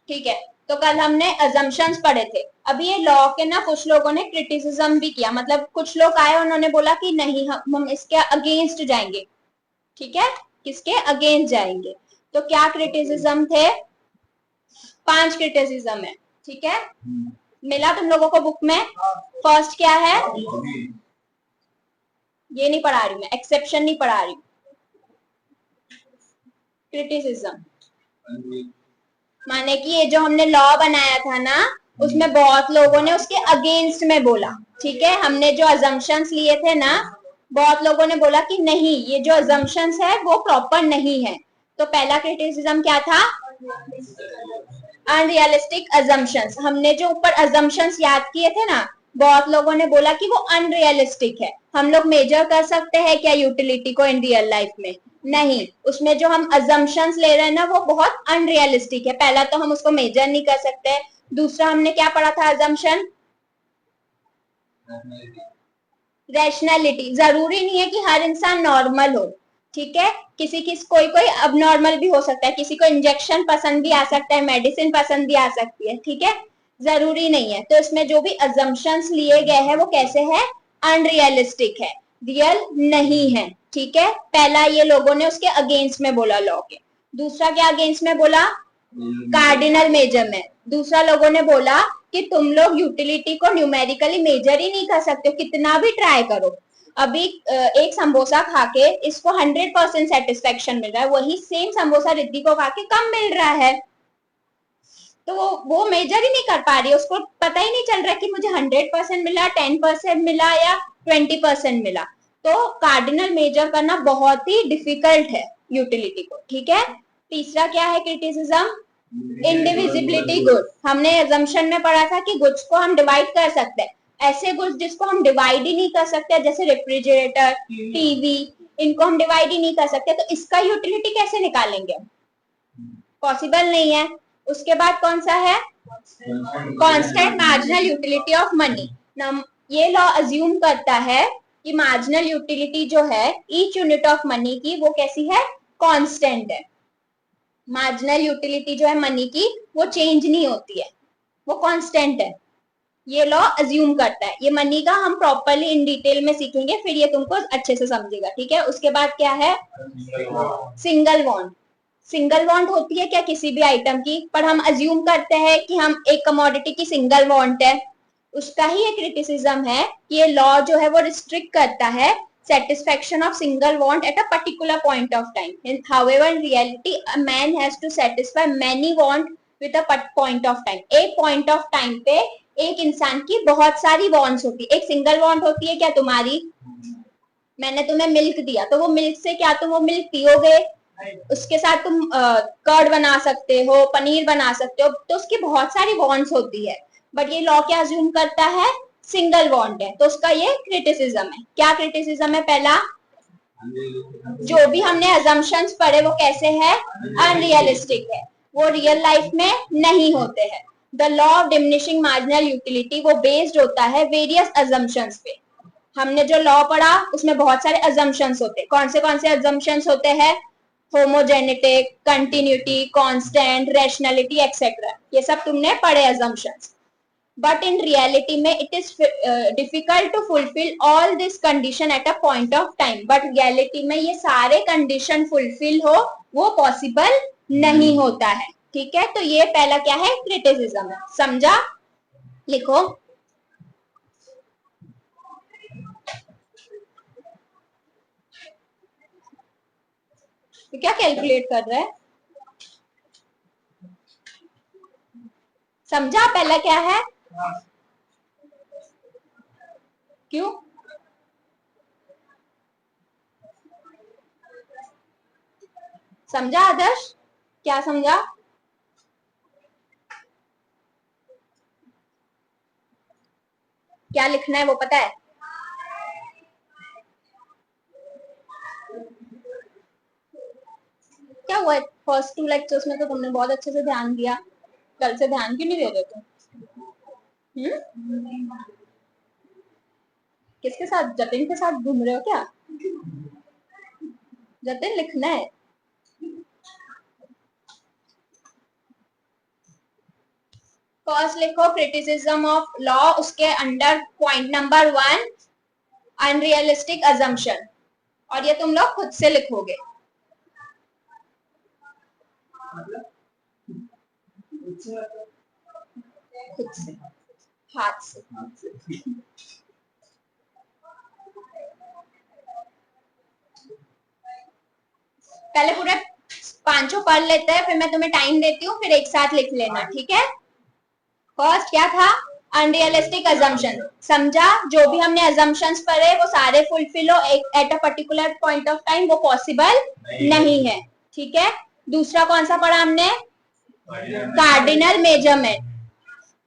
ठीक है, तो कल हमने अजम्पशंस पढ़े थे। अभी ये लॉ के ना कुछ लोगों ने क्रिटिसिज्म भी किया, मतलब कुछ लोग आए उन्होंने बोला कि नहीं हम इसके अगेंस्ट जाएंगे। ठीक है, किसके अगेंस्ट जाएंगे? तो क्या क्रिटिसिज्म थे? 5 क्रिटिसिज्म है। ठीक है, मिला तुम लोगों को बुक में? फर्स्ट क्या है? ये नहीं पढ़ा रही मैं, एक्सेप्शन नहीं पढ़ा रही, क्रिटिसिज्म माने कि ये जो हमने लॉ बनाया था ना, उसमें बहुत लोगों ने उसके अगेंस्ट में बोला। ठीक है, हमने जो अजम्पशंस लिए थे ना, बहुत लोगों ने बोला कि नहीं ये जो अजम्पशंस है वो प्रॉपर नहीं है। तो पहला क्रिटिसिज्म क्या था? Unrealistic assumptions. हमने जो ऊपर अजम्पशंस याद किए थे ना, बहुत लोगों ने बोला कि वो अनरियलिस्टिक है। हम लोग मेजर कर सकते हैं क्या यूटिलिटी को इन रियल लाइफ में? नहीं, उसमें जो हम अजम्पशंस ले रहे हैं ना वो बहुत अनरियलिस्टिक है। पहला तो हम उसको मेजर नहीं कर सकते। दूसरा हमने क्या पढ़ा था अजम्पशन? रैशनैलिटी। जरूरी नहीं है कि हर इंसान नॉर्मल हो। ठीक है, कोई कोई अब नॉर्मल भी हो सकता है, किसी को इंजेक्शन पसंद भी आ सकता है, मेडिसिन पसंद भी आ सकती है। ठीक है, जरूरी नहीं है। तो इसमें जो भी अजम्पशंस लिए गए हैं वो कैसे है? अनरियलिस्टिक है, रियल नहीं है। ठीक है, पहला ये लोगों ने उसके अगेंस्ट में बोला लॉ के। दूसरा क्या अगेंस्ट में बोला? कार्डिनल मेजर में। दूसरा लोगों ने बोला कि तुम लोग यूटिलिटी को न्यूमेरिकली मेजर ही नहीं कर सकते हो, कितना भी ट्राई करो। अभी एक समोसा खा के इसको 100% सेटिस्फेक्शन मिल रहा है, वही सेम समोसा रिद्धि को खा के कम मिल रहा है। तो वो मेजर ही नहीं कर पा रही है, उसको पता ही नहीं चल रहा कि मुझे 100% मिला, 10% मिला या 20% मिला। तो कार्डिनल मेजर करना बहुत ही डिफिकल्ट है यूटिलिटी को। ठीक है, तीसरा क्या है क्रिटिसिज्म? इंडिविजिबिलिटी गुड। हमने एजम्पशन में पढ़ा था कि गुड्स को हम डिवाइड कर सकते हैं। ऐसे गुड्स जिसको हम डिवाइड ही नहीं कर सकते, जैसे रेफ्रिजरेटर, टीवी, इनको हम डिवाइड ही नहीं कर सकते, तो इसका यूटिलिटी कैसे निकालेंगे? पॉसिबल नहीं है। उसके बाद कौन सा है? Constant marginal utility of money. ये लॉ अज्यूम करता है कि मार्जिनल यूटिलिटी जो है ईच यूनिट ऑफ मनी की, वो कैसी है? कांस्टेंट है। मार्जिनल यूटिलिटी जो है मनी की वो चेंज नहीं होती है, वो कांस्टेंट है। ये लॉ अज्यूम करता है। ये मनी का हम प्रॉपरली इन डिटेल में सीखेंगे, फिर ये तुमको अच्छे से समझेगा। ठीक है, उसके बाद क्या है? Single bond. सिंगल बॉन्ड होती है क्या किसी भी आइटम की? पर हम अज्यूम करते हैं कि हम एक कमोडिटी की सिंगल बॉन्ड है। उसका ही एक क्रिटिसिज्म है कि ये लॉ जो है वो रिस्ट्रिक्ट करता है satisfaction of single want at a particular point of time. However, in reality, a man has to satisfy many want with a point of time. एक point of time पे एक इंसान की बहुत सारी wants होती है। एक सिंगल want होती है क्या तुम्हारी? मैंने तुम्हें मिल्क दिया, तो वो मिल्क से क्या तुम वो मिल्क पियोगे? उसके साथ तुम कर्ड बना सकते हो, पनीर बना सकते हो, तो उसकी बहुत सारी वॉन्ट्स होती है। बट ये लॉ क्या अज्यूम करता है? सिंगल वॉन्ट है। तो उसका ये क्रिटिसिज्म है। क्या क्रिटिसिज्म है? पहला, जो भी हमने अजम्पशंस पढ़े वो कैसे है? अनरियलिस्टिक है, वो रियल लाइफ में नहीं होते हैं। The law of diminishing marginal utility वो बेस्ड होता है वेरियस अजम्पशंस पे। हमने जो लॉ पढ़ा उसमें बहुत सारे अजम्पशंस होते हैं। कौन से अजम्पशंस होते हैं? Homogenetic, continuity, constant, rationality etcetera, ये सब तुमने पढ़े अजम्पशंस। बट इन रियलिटी में it is difficult to fulfil all this condition at a point of time. But reality में ये सारे कंडीशन फुलफिल हो वो पॉसिबल नहीं होता है। ठीक है, तो ये पहला क्या है? क्रिटिसिज्म है। समझा? लिखो। तो क्या कैलकुलेट कर रहा है? समझा पहला क्या है? क्यों? समझा आदर्श? क्या समझा? क्या लिखना है वो पता है? क्या हुआ? फर्स्ट 2 लेक्चर्स में तो तुमने बहुत अच्छे से ध्यान दिया, कल से ध्यान क्यों नहीं दे रहे तुम? किसके साथ? जतिन के साथ घूम रहे हो क्या? जतिन लिखना है। फर्स्ट लिखो क्रिटिसिज्म ऑफ लॉ, उसके under point number 1 unrealistic assumption, और ये तुम लोग खुद से लिखोगे, खुद से, हाथ से। पहले पूरे पांचों पढ़ लेते हैं, फिर मैं तुम्हें टाइम देती हूँ, फिर एक साथ लिख लेना, ठीक है। फर्स्ट क्या था? Unrealistic assumption. समझा? जो भी हमने अजम्पशंस पढ़े वो सारे फुलफिल हो at a particular point of time, वो पॉसिबल नहीं है, ठीक है। दूसरा कौन सा पढ़ा हमने? Cardinal measurement.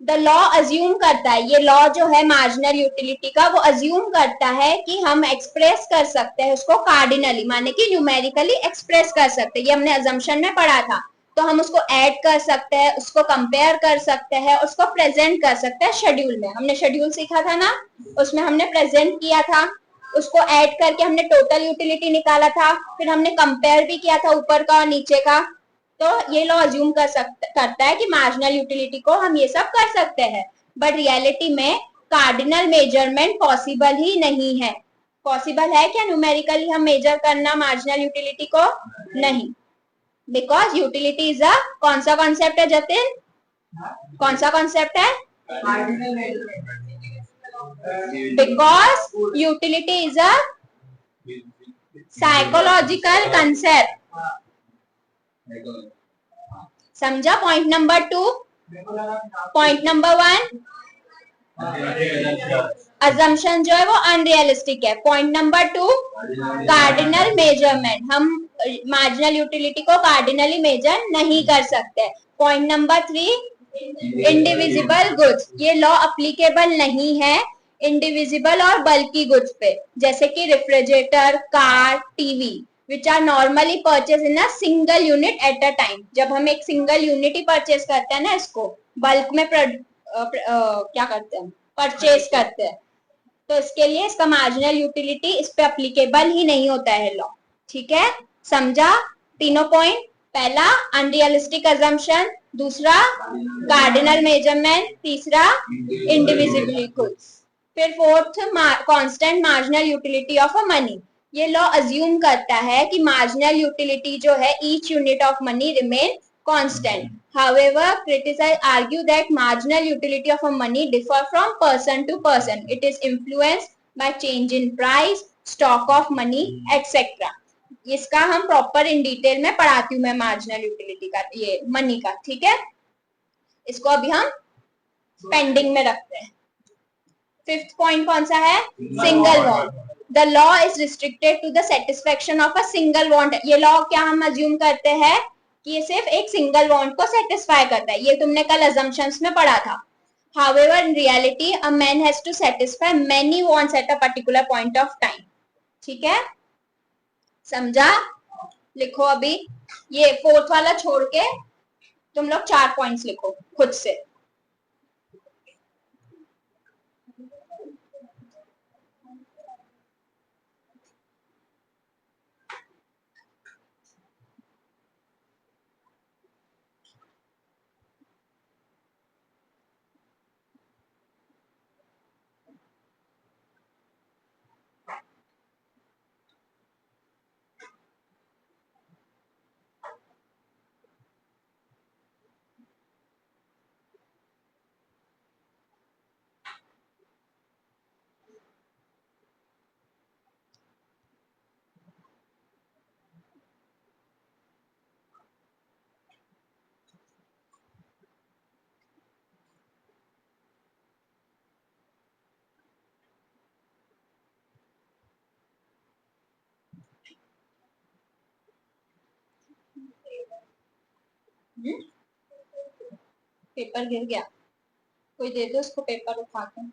The law assume करता है, ये लॉ जो है मार्जिनल यूटिलिटी का, वो अज्यूम करता है कि हम एक्सप्रेस कर सकते हैं उसको कार्डिनली, माने कि न्यूमेरिकली एक्सप्रेस कर सकते हैं, ये हमने अजम्पशन में पढ़ा था। तो हम उसको ऐड कर सकते हैं, उसको कंपेयर कर सकते हैं, उसको प्रेजेंट कर सकते हैं शेड्यूल में। हमने शेड्यूल सीखा था ना, उसमें हमने प्रेजेंट किया था, उसको ऐड करके हमने टोटल यूटिलिटी निकाला था, फिर हमने कंपेयर भी किया था ऊपर का और नीचे का। तो ये लॉ अज्यूम करता है कि मार्जिनल यूटिलिटी को हम ये सब कर सकते हैं, बट रियलिटी में कार्डिनल मेजरमेंट पॉसिबल ही नहीं है। पॉसिबल है क्या न्यूमेरिकली हम मेजर करना मार्जिनल यूटिलिटी को? नहीं, बिकॉज यूटिलिटी इज अ, कौन सा कॉन्सेप्ट है जतिन? कौन सा कॉन्सेप्ट है? Because utility is a psychological concept. समझा? Point number 2। Point number 1, assumption जो है वो अनरियलिस्टिक है। पॉइंट नंबर 2, कार्डिनल मेजरमेंट, हम मार्जिनल यूटिलिटी को कार्डिनली मेजर नहीं कर सकते। पॉइंट नंबर 3, इंडिविजिबल गुड्स, ये लॉ अप्लीकेबल नहीं है इंडिविजिबल और बल्कि गुड्स पे, जैसे कि refrigerator, car, TV, which are normally purchase in a single unit at a time. जब हम एक सिंगल यूनिट ही परचेज करते हैं ना, इसको बल्क में क्या करते हैं, परचेज करते हैं, तो इसके लिए इसका मार्जिनल यूटिलिटी इस पे अप्लीकेबल ही नहीं होता है लॉ, ठीक है। समझा तीनों पॉइंट? पहला अनरियलिस्टिक अजम्पशन, दूसरा कार्डिनल मेजरमेंट, तीसरा इंडिविजिबली गुड्स। फिर fourth, constant marginal utility of a money. ये लॉ अज्यूम करता है कि मार्जिनल यूटिलिटी जो है each unit of money remain constant. However, critics argue that marginal utility of a money differ from person to person. It is influenced by change in price, stock of money, etc. इसका हम proper in detail में पढ़ाती हूँ मैं, marginal utility का, ये money का, ठीक है। इसको अभी हम पेंडिंग में रखते हैं। फिफ्थ पॉइंट कौन सा है? Single want. The law is restricted to the satisfaction of a single want. ये लॉ क्या हम अज्यूम करते हैं कि ये सिर्फ एक सिंगल वांट को सेटिस्फाई करता है, ये तुमने कल अजम्पशंस में पढ़ा था। However, in reality, a man has to satisfy many wants at a particular point of time. ठीक है? समझा? लिखो अभी, ये फोर्थ वाला छोड़ के तुम लोग 4 पॉइंट्स लिखो खुद से। पेपर गिर गया, कोई दे दो उसको पेपर उठा के।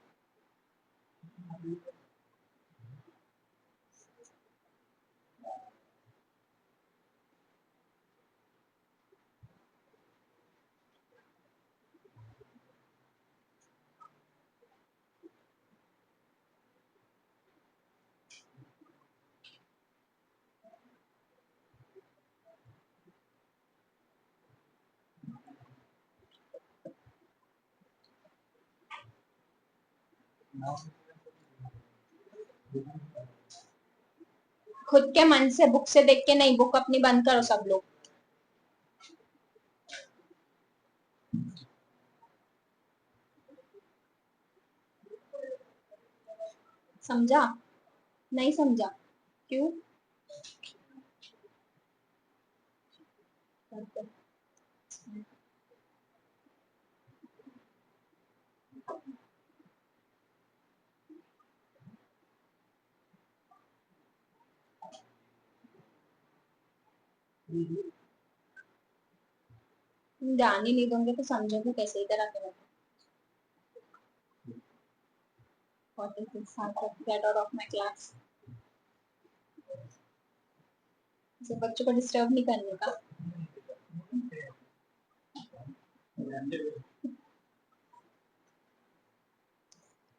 खुद के मन से, बुक से देख के नहीं। बुक अपनी बंद करो सब लोग। समझा? नहीं समझा? क्यों? ध्यान ही नहीं दोगे तो समझोगे कैसे? इधर आके What is this? Get out of my class. इसे बच्चों को डिस्टर्ब नहीं करने का।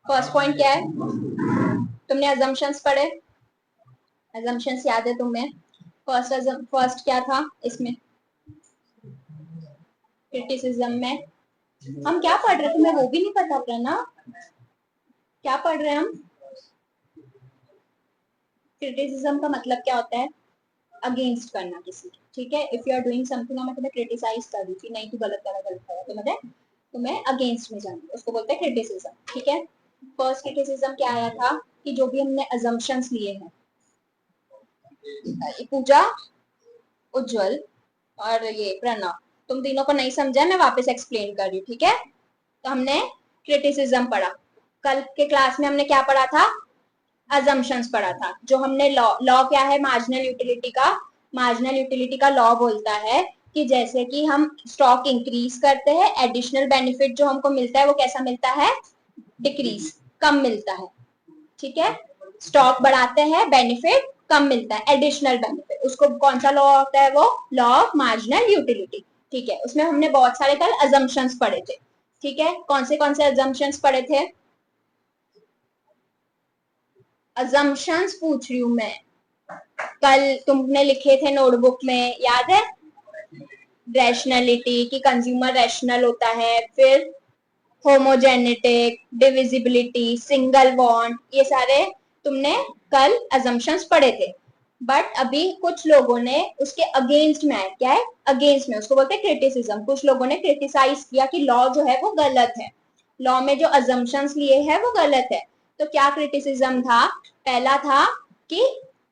फर्स्ट पॉइंट क्या है? तुमने अजम्पशंस पढ़े? अजम्पशंस याद है तुम्हें? फर्स्ट क्या था इसमें? क्रिटिसिज्म में हम क्या पढ़ रहे? तुम्हें वो भी नहीं पता था ना? क्या पढ़ रहे हैं हम? क्रिटिसिज्म का मतलब क्या होता है? अगेंस्ट करना किसी की, ठीक है? If you are doing something, मैं तुम्हें क्रिटिसाइज कर रही थी, नहीं तू गलत करा, गलत करा, तो मतलब तुम्हें अगेंस्ट में जाना, उसको बोलते हैं क्रिटिसिज्म, ठीक है? फर्स्ट क्रिटिसिज्म क्या आया था कि जो भी हमने अजम्पशंस लिए हैं, पूजा, उज्जवल और ये प्रणव, तुम तीनों को नहीं समझा, मैं वापस एक्सप्लेन कर रही हूँ, ठीक है? तो हमने क्रिटिसिज्म पढ़ा। कल के क्लास में हमने क्या पढ़ा था? अजम्पशंस पढ़ा था। जो हमने लॉ क्या है मार्जिनल यूटिलिटी का? मार्जिनल यूटिलिटी का लॉ बोलता है कि जैसे कि हम स्टॉक इंक्रीज करते हैं, एडिशनल बेनिफिट जो हमको मिलता है वो कैसा मिलता है? डिक्रीज, कम मिलता है, ठीक है? स्टॉक बढ़ाते हैं, बेनिफिट कम मिलता है, एडिशनल बेनिफिट। उसको कौन सा लॉ होता है? वो लॉ ऑफ मार्जिनल यूटिलिटी, ठीक है? उसमें हमने बहुत सारे कल अजम्पशंस पढ़े थे, ठीक है? कौन से अजम्पशंस पढ़े थे? अजम्पशंस पूछ रही हूँ मैं। कल तुमने लिखे थे नोटबुक में, याद है? रैशनैलिटी कि कंज्यूमर रैशनल होता है, फिर होमोजेनेटिक, डिविजिबिलिटी, सिंगल बॉन्ड, ये सारे तुमने कल अजम्पशंस पढ़े थे। बट अभी कुछ लोगों ने उसके अगेंस्ट में आए। क्या है अगेंस्ट में? उसको बोलते हैं क्रिटिसिज्म। कुछ लोगों ने क्रिटिसाइज किया कि लॉ जो है वो गलत है, लॉ में जो अजम्पशंस लिए हैं वो गलत है। तो क्या क्रिटिसिज्म था? पहला था कि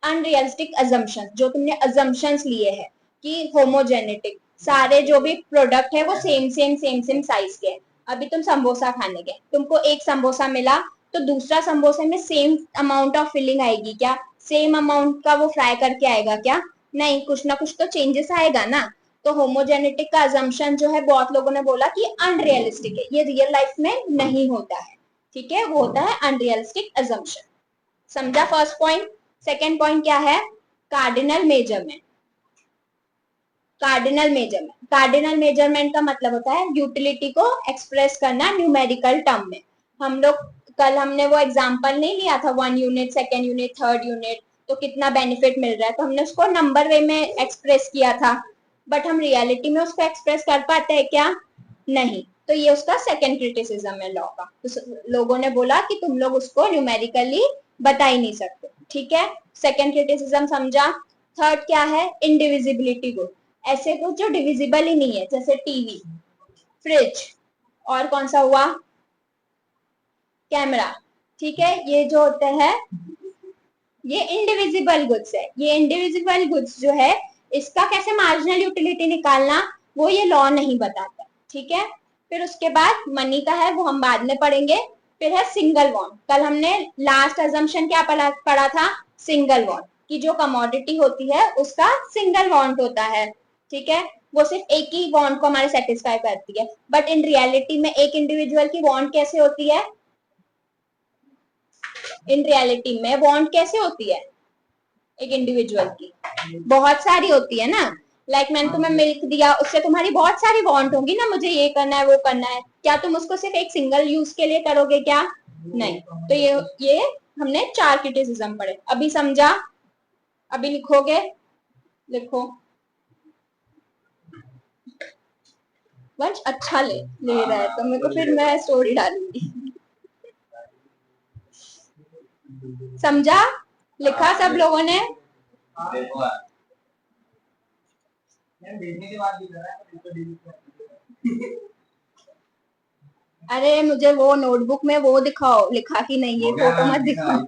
अनरियलिस्टिक अजम्पशन, जो तुमने अजम्पशंस लिए हैं कि होमोजेनेटिक, सारे जो भी प्रोडक्ट है वो सेम साइज के हैं। अभी तुम समोसा खाने गए, तुमको एक समोसा मिला, तो दूसरा समोसे में सेम अमाउंट ऑफ फिलिंग आएगी क्या? सेम अमाउंट का वो फ्राई करके आएगा क्या? नहीं, कुछ ना कुछ तो चेंजेस आएगा ना। तो होमोजेनेटिक का अजम्पशन जो है बहुत लोगों ने बोला कि अनरियलिस्टिक है, ये रियल लाइफ में नहीं होता है, ठीक है? वो होता है अनरियलिस्टिक अजम्पशन। समझा फर्स्ट पॉइंट? सेकेंड पॉइंट क्या है? Cardinal measurement. कार्डिनल मेजरमेंट का मतलब होता है यूटिलिटी को एक्सप्रेस करना न्यूमेरिकल टर्म में। हम लोग कल हमने वो एग्जांपल नहीं लिया था, 1 unit, second unit, third unit, तो कितना बेनिफिट मिल रहा है, तो हमने उसको नंबर वे में एक्सप्रेस किया था। बट हम रियलिटी में उसको एक्सप्रेस कर पाते हैं क्या? नहीं। तो ये उसका सेकेंड क्रिटिसिज्म है लॉ का। तो लोगों ने बोला कि तुम लोग उसको न्यूमेरिकली बता ही नहीं सकते, ठीक है? सेकेंड क्रिटिसिज्म समझा। थर्ड क्या है? Indivisibility good. ऐसे कुछ जो डिविजिबल ही नहीं है, जैसे टीवी, फ्रिज, और कौन सा हुआ? कैमरा, ठीक है? ये जो होते हैं ये इंडिविजिबल गुड्स है। ये इंडिविजिबल गुड्स जो है इसका कैसे मार्जिनल यूटिलिटी निकालना, वो ये लॉ नहीं बताता, ठीक है? फिर उसके बाद मनी का है, वो हम बाद में पढ़ेंगे। फिर है सिंगल बॉन्ड। कल हमने लास्ट अजम्पशन क्या पढ़ा था? सिंगल बॉन्ड, कि जो कमोडिटी होती है उसका सिंगल बॉन्ड होता है, ठीक है? वो सिर्फ एक ही बॉन्ड को हमारे सेटिस्फाई करती है। बट इन रियलिटी में एक इंडिविजुअल की बॉन्ड कैसे होती है? इन रियलिटी में बॉन्ड कैसे होती है एक इंडिविजुअल की? बहुत सारी होती है ना। लाइक मैंने तुम्हें मिल्क दिया, उससे तुम्हारी बहुत सारी वांट होंगी ना, मुझे ये करना है वो करना है। क्या तुम उसको सिर्फ एक सिंगल यूज के लिए करोगे क्या? नहीं। तो ये हमने 4 क्रिटिसिज्म पढ़े। अभी समझा? अभी लिखोगे? लिखो। वंश अच्छा ले ले रहा है तो मेरे को, फिर मैं स्टोरी डालूंगी। समझा? लिखा सब लोगों ने? अरे मुझे वो नोटबुक में वो दिखाओ, लिखा कि नहीं, ये फोटो मत दिखाओ।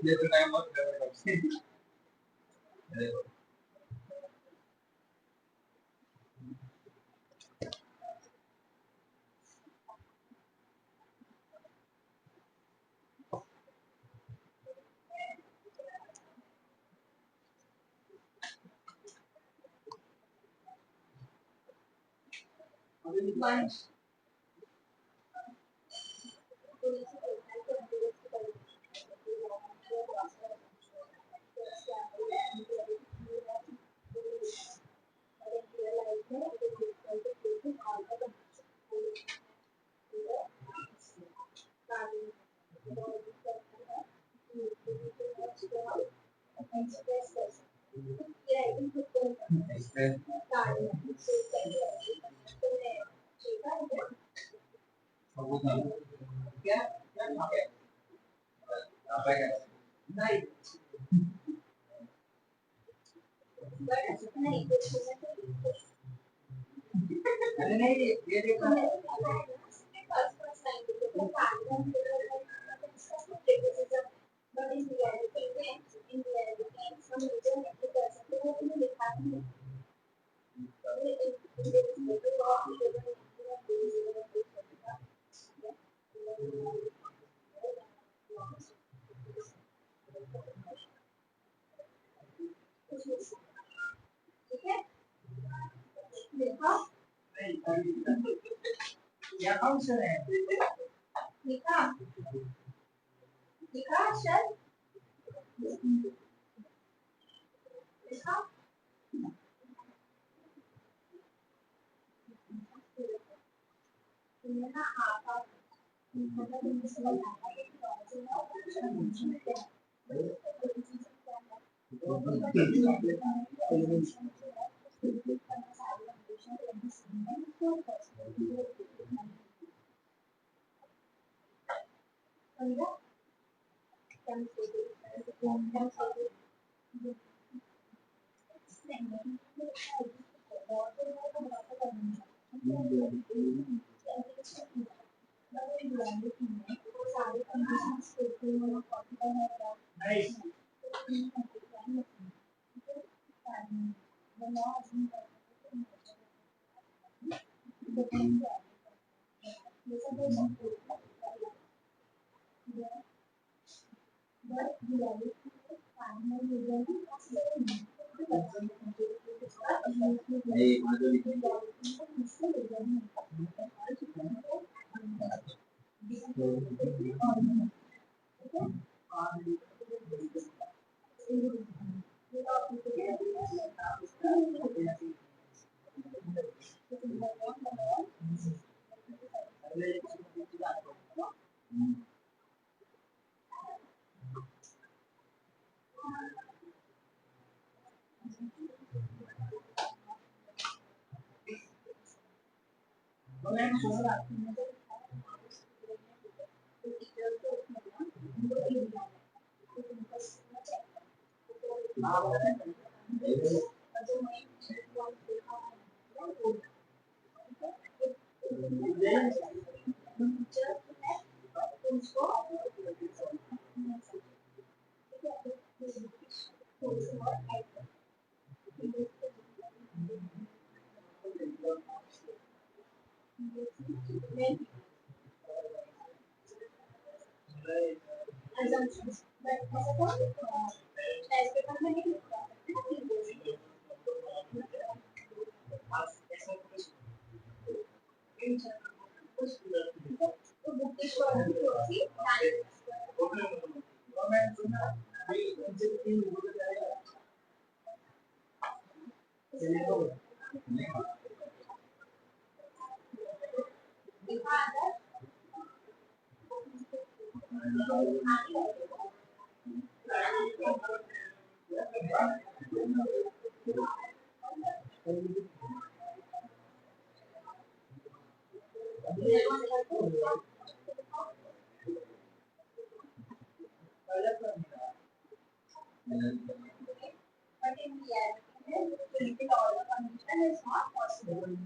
But in reality, physical order condition is not possible.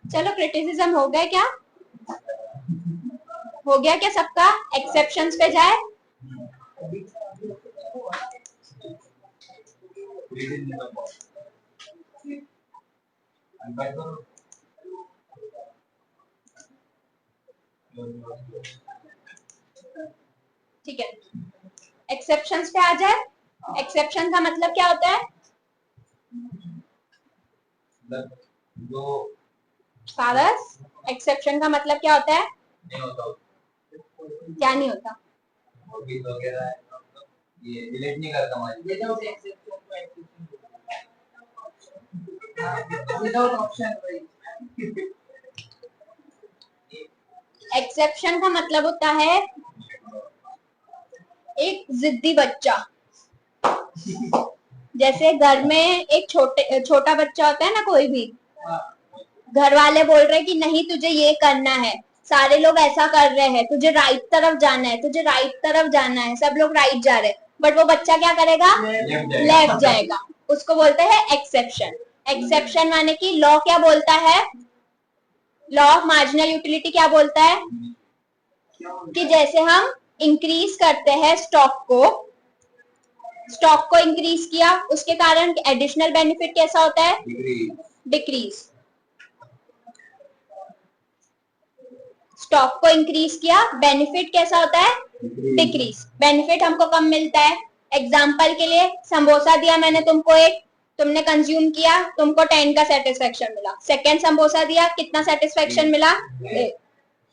चलो क्रिटिसिज्म हो गया क्या? हो गया क्या सबका? एक्सेप्शंस पे जाए। ठीक है, एक्सेप्शंस पे आ जाए। एक्सेप्शन का मतलब क्या होता है? फादर्स, एक्सेप्शन का मतलब क्या होता है? नहीं होता। क्या नहीं होता? ये रिलेट नहीं करता विदाउट ऑप्शन। एक्सेप्शन का मतलब होता है एक जिद्दी बच्चा। जैसे घर में एक छोटा बच्चा होता है ना, कोई भी, घर वाले बोल रहे कि नहीं तुझे ये करना है, सारे लोग ऐसा कर रहे हैं, तुझे राइट तरफ जाना है, तुझे राइट तरफ जाना है, सब लोग राइट जा रहे हैं, बट वो बच्चा क्या करेगा? लेफ्ट जाएगा। उसको बोलते हैं एक्सेप्शन। एक्सेप्शन माने कि लॉ क्या बोलता है? लॉ ऑफ मार्जिनल यूटिलिटी क्या बोलता है? कि जैसे हम इंक्रीज करते हैं स्टॉक को इंक्रीज किया, उसके कारण एडिशनल बेनिफिट कैसा होता है? डिक्रीज। स्टॉक को इंक्रीज किया, बेनिफिट कैसा होता है? डिक्रीज। बेनिफिट हमको कम मिलता है। एग्जाम्पल के लिए समोसा दिया मैंने तुमको एक, तुमने कंज्यूम किया, तुमको 10 का सेटिस्फेक्शन मिला। सेकेंड समोसा दिया, कितना सेटिस्फेक्शन मिला? 8।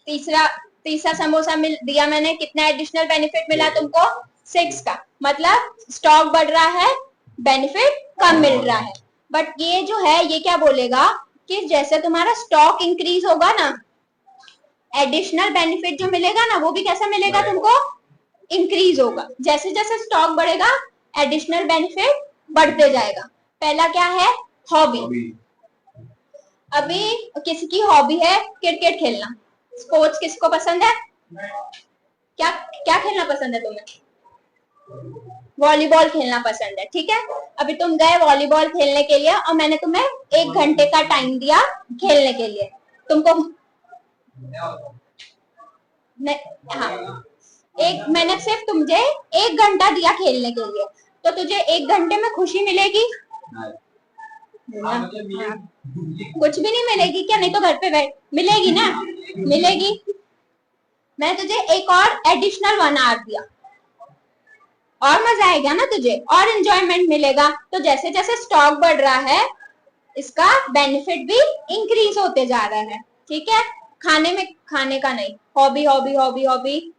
तीसरा तीसरा समोसा दिया मैंने, कितना एडिशनल बेनिफिट मिला तुमको? 6 का। मतलब स्टॉक बढ़ रहा है, बेनिफिट कम मिल रहा है। बट ये जो है ये क्या बोलेगा कि जैसे तुम्हारा स्टॉक इंक्रीज होगा ना, एडिशनल बेनिफिट जो मिलेगा ना वो भी कैसा मिलेगा तुमको? इंक्रीज होगा। जैसे जैसे स्टॉक बढ़ेगा एडिशनल बेनिफिट बढ़ते जाएगा। पहला क्या है? हॉबी। अभी किसी की हॉबी है क्रिकेट खेलना। स्पोर्ट्स किसको पसंद है? क्या क्या खेलना पसंद है तुम्हें? वॉलीबॉल खेलना पसंद है, ठीक है। अभी तुम गए वॉलीबॉल खेलने के लिए और मैंने तुम्हें 1 घंटे का टाइम दिया खेलने के लिए। तुमको हाँ, मैंने सिर्फ तुझे 1 घंटा दिया खेलने के लिए, तो तुझे 1 घंटे में खुशी मिलेगी? कुछ भी नहीं मिलेगी क्या? नहीं तो घर पे बैठ मिलेगी ना, मिलेगी। मैं तुझे एक और एडिशनल 1 आवर दिया, और मजा आएगा ना तुझे, और एंजॉयमेंट मिलेगा। तो जैसे जैसे स्टॉक बढ़ रहा है इसका बेनिफिट भी इंक्रीज होते जा रहा है, ठीक है। खाने का नहीं, हॉबी हॉबी हॉबी हॉबी।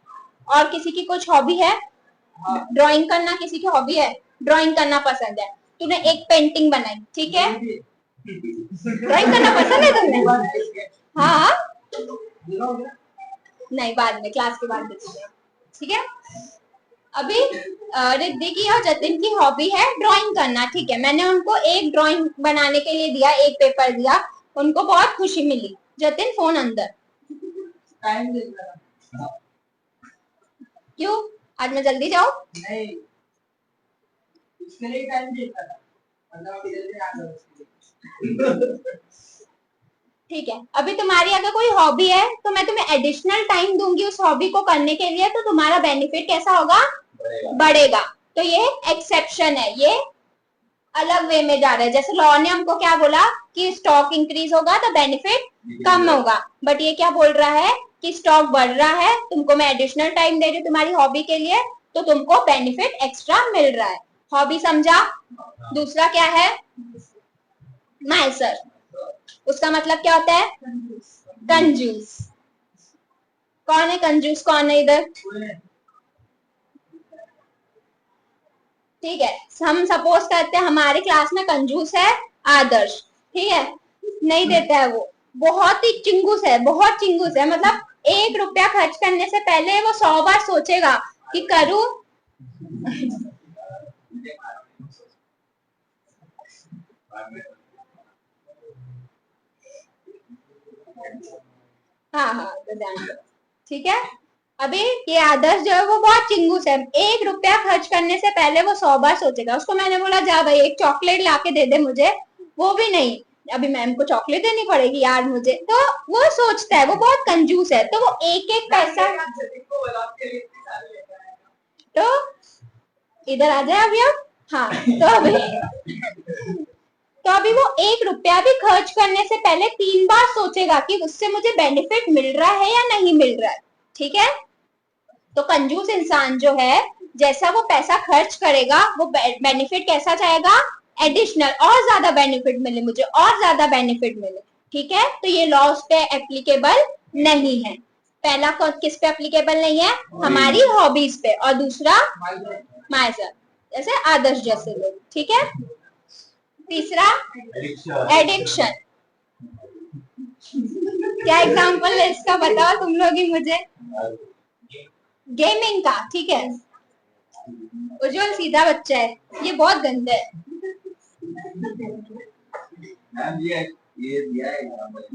और किसी की कुछ हॉबी है? ड्राइंग करना किसी की हॉबी है? ड्राइंग करना पसंद है, तूने एक पेंटिंग बनाई, ठीक है। ड्राइंग करना पसंद है तुम्हें? हाँ, नहीं बाद में, क्लास के बाद, ठीक है। अभी रिद्धि की और जतिन की हॉबी है ड्राइंग करना, ठीक है। मैंने उनको एक ड्राइंग बनाने के लिए दिया, एक पेपर दिया, उनको बहुत खुशी मिली। जतिन फोन अंदर। टाइम क्यों? आज मैं जल्दी जाऊं? नहीं, इसके लिए टाइम देता था, ठीक है। अभी तुम्हारी अगर कोई हॉबी है तो मैं तुम्हें एडिशनल टाइम दूंगी उस हॉबी को करने के लिए, तो तुम्हारा बेनिफिट कैसा होगा? बढ़ेगा। तो ये एक्सेप्शन है, ये अलग वे में जा रहा है। जैसे लॉ ने हमको क्या बोला कि स्टॉक इंक्रीज होगा तो बेनिफिट कम होगा, बट ये क्या बोल रहा है कि स्टॉक बढ़ रहा है, तुमको मैं एडिशनल टाइम दे रही हूँ तुम्हारी हॉबी के लिए, तो तुमको बेनिफिट एक्स्ट्रा मिल रहा है। हॉबी समझा? दूसरा क्या है? माइसर। उसका मतलब क्या होता है? कंजूस। कौन है कंजूस, कौन है इधर? ठीक है, हम सपोज करते हैं हमारे क्लास में कंजूस है आदर्श, ठीक है। नहीं देता है वो, बहुत ही चिंगूस है, बहुत चिंगूस है। मतलब 1 रुपया खर्च करने से पहले वो 100 बार सोचेगा कि करूं। हाँ हाँ, तो ध्यान दो, ठीक है। अभी ये आदर्श जो है वो बहुत चिंगूस है, 1 रुपया खर्च करने से पहले वो 100 बार सोचेगा। उसको मैंने बोला जा भाई एक चॉकलेट लाके दे दे मुझे, वो भी नहीं, अभी मैम को चॉकलेट देनी पड़ेगी यार मुझे, तो वो सोचता है, वो बहुत कंजूस है। तो वो एक एक पैसा, तो इधर आ जाए अभी आप। हाँ, तो अभी वो 1 रुपया भी खर्च करने से पहले 3 बार सोचेगा कि उससे मुझे बेनिफिट मिल रहा है या नहीं मिल रहा है, ठीक है। तो कंजूस इंसान जो है, जैसा वो पैसा खर्च करेगा वो बेनिफिट कैसा चाहेगा? एडिशनल, और ज्यादा बेनिफिट मिले मुझे, और ज्यादा बेनिफिट मिले, ठीक है। तो ये लॉ उस पे एप्लीकेबल नहीं है। पहला किस पे एप्लीकेबल नहीं है? हमारी हॉबीज पे। और दूसरा माइजर, जैसे आदर्श जैसे लोग, ठीक है। तीसरा एडिक्शन। क्या एग्जांपल है इसका बताओ तुम लोग ही मुझे। गेमिंग का, ठीक है। उज्जवल सीधा बच्चा है, ये बहुत गंदा है।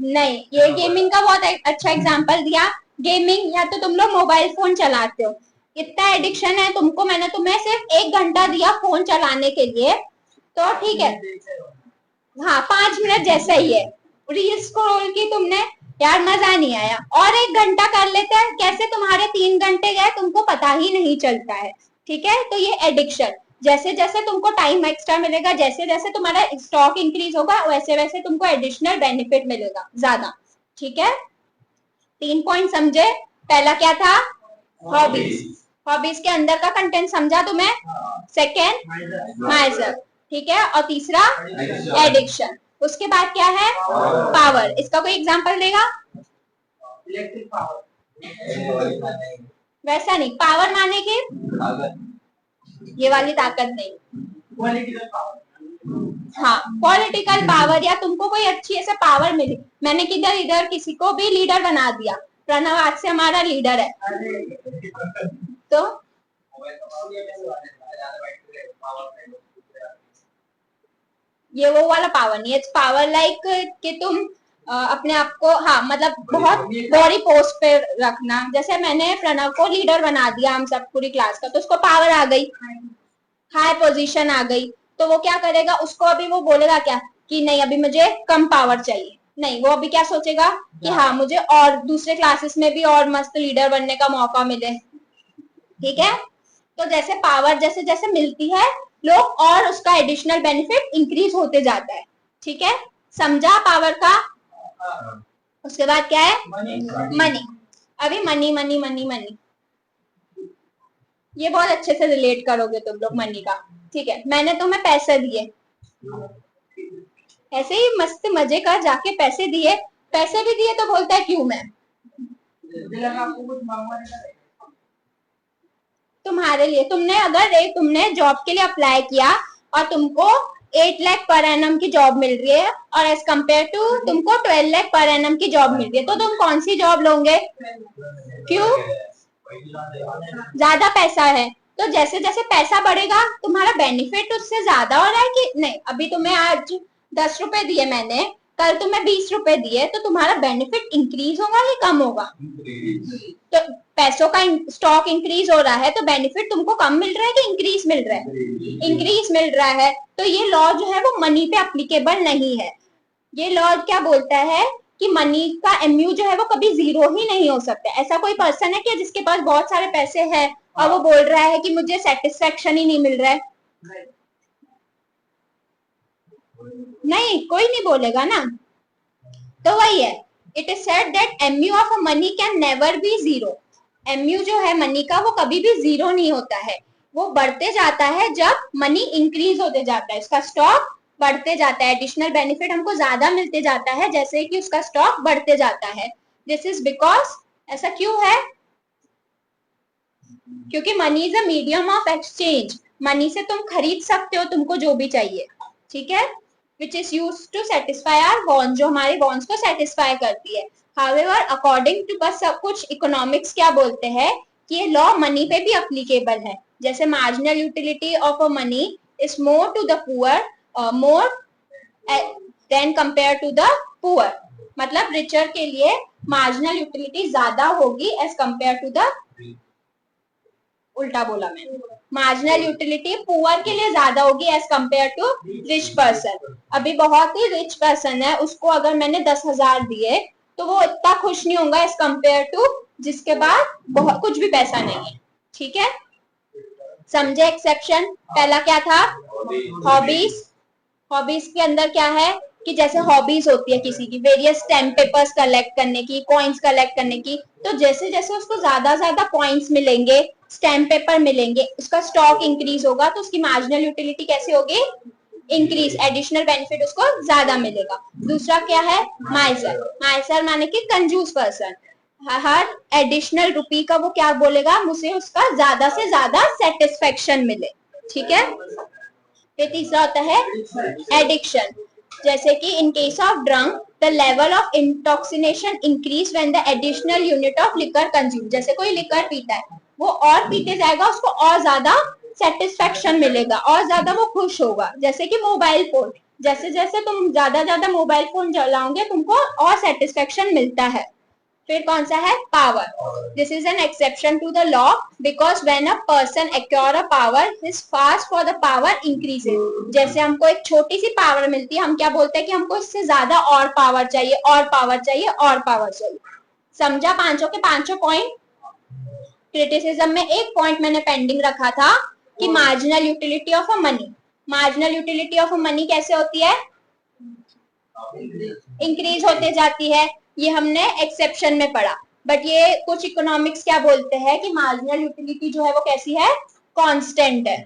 नहीं, ये गेमिंग का बहुत अच्छा एग्जांपल दिया। गेमिंग, या तो तुम लोग मोबाइल फोन चलाते हो, इतना एडिक्शन है तुमको, मैंने तुम्हें सिर्फ 1 घंटा दिया फोन चलाने के लिए, तो ठीक है। हाँ, 5 मिनट जैसा ही है। रील स्क्रॉल की तुमने, यार मजा नहीं आया, और 1 घंटा कर लेते हैं, कैसे तुम्हारे 3 घंटे गए तुमको पता ही नहीं चलता है, ठीक है। तो ये एडिक्शन, जैसे जैसे तुमको टाइम एक्स्ट्रा मिलेगा, जैसे जैसे तुम्हारा स्टॉक इंक्रीज होगा, वैसे वैसे तुमको एडिशनल बेनिफिट मिलेगा ज्यादा, ठीक है। 3 पॉइंट समझे? पहला क्या था? हॉबीज। हॉबीज के अंदर का कंटेंट समझा तुम्हें? सेकेंड माइजर, ठीक है, और तीसरा एडिक्शन। उसके बाद क्या है? पावर। इसका कोई एग्जांपल देगा? Electric power. वैसा नहीं, पावर माने कि ये वाली ताकत नहीं। Political power. हाँ, पॉलिटिकल पावर, या तुमको कोई अच्छी ऐसे पावर मिली। मैंने किधर इधर किसी को भी लीडर बना दिया, प्रणव आज से हमारा लीडर है, तो ये वो वाला पावर नहीं है। पावर लाइक कि तुम अपने आप को, हाँ मतलब बहुत बड़ी पोस्ट पे रखना। जैसे मैंने प्रणव को लीडर बना दिया हम सब पूरी क्लास का, तो उसको पावर आ गई, हाई पोजीशन आ गई। तो वो क्या करेगा, उसको अभी वो बोलेगा क्या कि नहीं अभी मुझे कम पावर चाहिए, नहीं, वो अभी क्या सोचेगा कि हाँ मुझे और दूसरे क्लासेस में भी और मस्त लीडर बनने का मौका मिले। ठीक है, तो जैसे पावर जैसे जैसे मिलती है लोग, और उसका एडिशनल बेनिफिट इंक्रीज होते जाता है। ठीक है, समझा पावर का? उसके बाद क्या है? मनी। अभी मनी मनी मनी मनी, ये बहुत अच्छे से रिलेट करोगे तुम लोग मनी का। ठीक है, मैंने तुम्हें पैसे दिए, ऐसे ही मस्त मजे कर जाके पैसे दिए, पैसे भी दिए तो बोलता है क्यों मैं? तुम्हारे लिए, तुमने अगर तुमने जॉब के लिए अप्लाई किया और तुमको 8 लाख पर एनम की जॉब मिल रही है, और एज कम्पेयर टू तुमको 12 लाख पर एनम की जॉब मिल रही है, तो तुम कौन सी जॉब लोगे? क्यों? ज्यादा पैसा है। तो जैसे जैसे पैसा बढ़ेगा तुम्हारा बेनिफिट उससे ज्यादा हो रहा है कि नहीं? अभी तुम्हें आज 10 रुपए दिए मैंने, कल तुम्हें 20 रुपए दिए, तो तुम्हारा बेनिफिट इंक्रीज होगा कि कम होगा? तो पैसों का स्टॉक इंक्रीज हो रहा है, तो बेनिफिट तुमको कम मिल रहा है कि इंक्रीज मिल रहा है? इंक्रीज मिल रहा है। तो ये लॉ जो है वो मनी पे अप्लीकेबल नहीं है। ये लॉ क्या बोलता है कि मनी का एमयू जो है वो कभी जीरो ही नहीं हो सकता। ऐसा कोई पर्सन है क्या जिसके पास बहुत सारे पैसे हैं और वो बोल रहा है कि मुझे सेटिस्फेक्शन ही नहीं मिल रहा है? नहीं, कोई नहीं बोलेगा ना। तो वही है, it is said that MU of a money can never be zero. MU जो है मनी का वो कभी भी जीरो नहीं होता है, वो बढ़ते जाता है जब मनी इंक्रीज होते जाता है, उसका स्टॉक बढ़ते जाता है, एडिशनल बेनिफिट हमको ज्यादा मिलते जाता है जैसे कि उसका स्टॉक बढ़ते जाता है। दिस इज बिकॉज, ऐसा क्यों है? क्योंकि money is a medium of exchange. Money से तुम खरीद सकते हो तुमको जो भी चाहिए। ठीक है, which is use to satisfy our want, जो हमारे वॉन्ट्स को सेटिस्फाई करती है। हाउएवर अकॉर्डिंग टू, बस सब कुछ इकोनॉमिक्स क्या बोलते हैं कि ये लॉ मनी पे भी अप्लीकेबल है। जैसे marginal utility of a money is more to the poor, more than compare to the poor. मतलब रिचर के लिए मार्जिनल यूटिलिटी ज्यादा होगी एज कंपेयर टू द, उल्टा बोला मैंने, मार्जिनल यूटिलिटी पुअर के लिए ज्यादा होगी as compare to rich person. अभी बहुत ही रिच पर्सन है, उसको अगर मैंने 10,000 दिए तो वो इतना खुश नहीं होगा एज कंपेयर टू जिसके बाद बहुत कुछ भी पैसा नहीं है। ठीक है, समझे एक्सेप्शन? पहला क्या था? हॉबीज। हॉबीज के अंदर क्या है कि जैसे हॉबीज होती है किसी की वेरियस स्टैम्प पेपर्स कलेक्ट करने की, कॉइन्स कलेक्ट करने की, तो जैसे जैसे उसको ज्यादा ज्यादा कॉइन्स मिलेंगे, स्टैम्प पेपर मिलेंगे, उसका स्टॉक इंक्रीज होगा, तो उसकी मार्जिनल यूटिलिटी कैसे होगी? इंक्रीज, एडिशनल बेनिफिट उसको ज्यादा मिलेगा। दूसरा क्या है? माइसर। माइसर माने कि कंजूस पर्सन, हर एडिशनल रुपी का वो क्या बोलेगा, मुझे उसका ज्यादा से ज्यादा सेटिस्फेक्शन मिले। ठीक है, फिर तीसरा होता है एडिक्शन। जैसे कि in case of drunk the level of intoxination increase when the additional unit of liquor consume. जैसे कोई लिकर पीता है, वो और पीते जाएगा, उसको और ज्यादा सेटिस्फेक्शन मिलेगा, और ज्यादा वो खुश होगा। जैसे कि मोबाइल फोन, जैसे जैसे तुम ज्यादा ज्यादा मोबाइल फोन चलाओगे तुमको और सेटिस्फेक्शन मिलता है। फिर कौन सा है? Power. This is an exception to the law because when a person acquire a power his fast for the power increases. जैसे हमको एक छोटी सी पावर मिलती है, हम क्या बोलते हैं कि हमको इससे ज्यादा और पावर चाहिए, और पावर चाहिए, और पावर चाहिए। समझा पांचों के पांचों पॉइंट? क्रिटिसिज्म में एक पॉइंट मैंने पेंडिंग रखा था कि marginal utility of a money. Marginal utility of a money कैसे होती है? इंक्रीज होते जाती है, ये हमने एक्सेप्शन में पढ़ा। बट ये कुछ इकोनॉमिक्स क्या बोलते हैं कि मार्जिनल यूटिलिटी जो है वो कैसी है? कांस्टेंट है।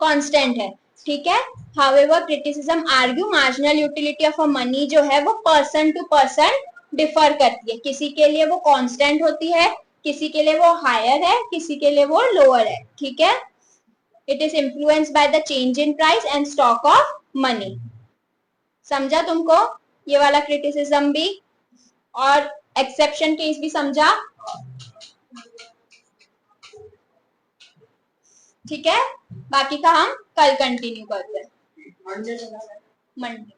कांस्टेंट है, ठीक है। However criticism argue marginal utility of a money जो है वो पर्सन टू पर्सन डिफर करती है, किसी के लिए वो कांस्टेंट होती है, किसी के लिए वो हायर है, किसी के लिए वो लोअर है, ठीक है। It is influenced by the change in price and stock of money. समझा तुमको ये वाला क्रिटिसिज्म भी, और एक्सेप्शन केस भी समझा, ठीक है। बाकी का हम कल कंटिन्यू करते हैं, मंडे।